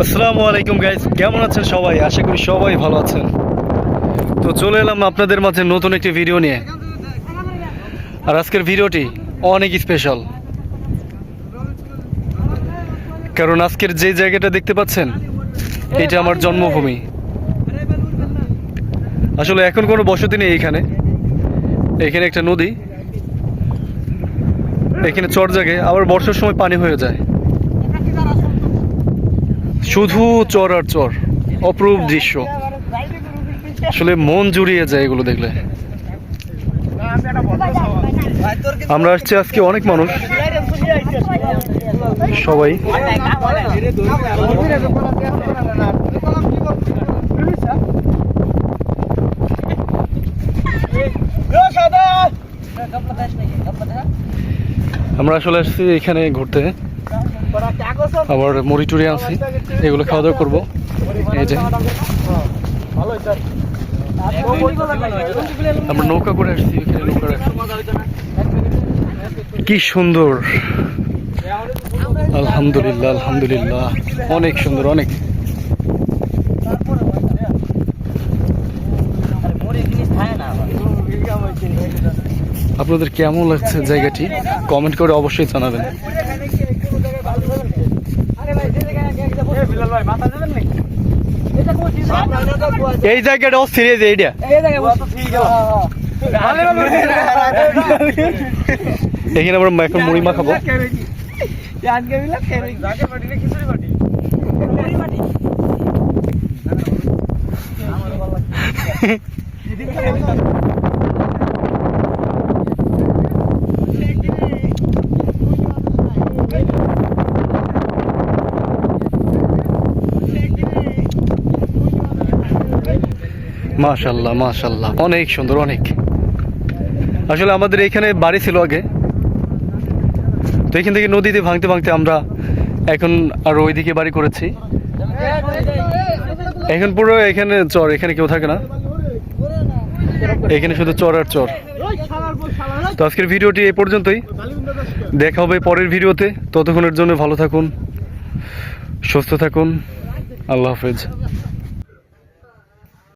আসসালামু আলাইকুম গাইস, কেমন আছেন সবাই? আশা করি সবাই ভালো আছেন। তো চলে এলাম আপনাদের মাঝে নতুন একটি ভিডিও নিয়ে। আর আজকের ভিডিওটি অনেক স্পেশাল, কারণ আজকের যে জায়গাটা দেখতে পাচ্ছেন এটা আমার জন্মভূমি। আসলে এখন কোনো বসতি নেই এখানে। এখানে একটা নদী, এখানে চর জাগে, আবার বর্ষার সময় পানি হয়ে যায়। শুধু চর আর চর, অপরূপ দৃশ্য। আসলে মন জুড়িয়ে যায় এগুলো দেখলে। আমরা আসছি আজকে অনেক মানুষ, সবাই। আমরা আসলে আসছি এখানে ঘুরতে, আবার মুড়ি টুড়ি আনছি, এগুলো খাওয়া দাওয়া করবো। এই যে আমরা নৌকা করে আসছি, এখানে নৌকা কি সুন্দর। আলহামদুলিল্লাহ আলহামদুলিল্লাহ, অনেক সুন্দর, অনেক। আপনাদের কেমন লাগছে জায়গাটি কমেন্ট করে অবশ্যই জানাবেন। এই জায়গাটা সিরিয়াস, এইটা এখানে আমরা এখন মুড়ি মাখাবো। মাশাআল্লাহ মাশাআল্লাহ, অনেক সুন্দর, অনেক। আসলে আমাদের এখানে বাড়ি ছিল আগে, তো এখান থেকে নদীতে ভাঙতে ভাঙতে আমরা এখন আর ওইদিকে বাড়ি করেছি। এখন পুরো এখানে চর, এখানে কেউ থাকে না, এখানে শুধু চর আর চর। তো আজকের ভিডিওটি এই পর্যন্তই, দেখা হবে পরের ভিডিওতে। ততক্ষণের জন্য ভালো থাকুন, সুস্থ থাকুন, আল্লাহ হাফেজ।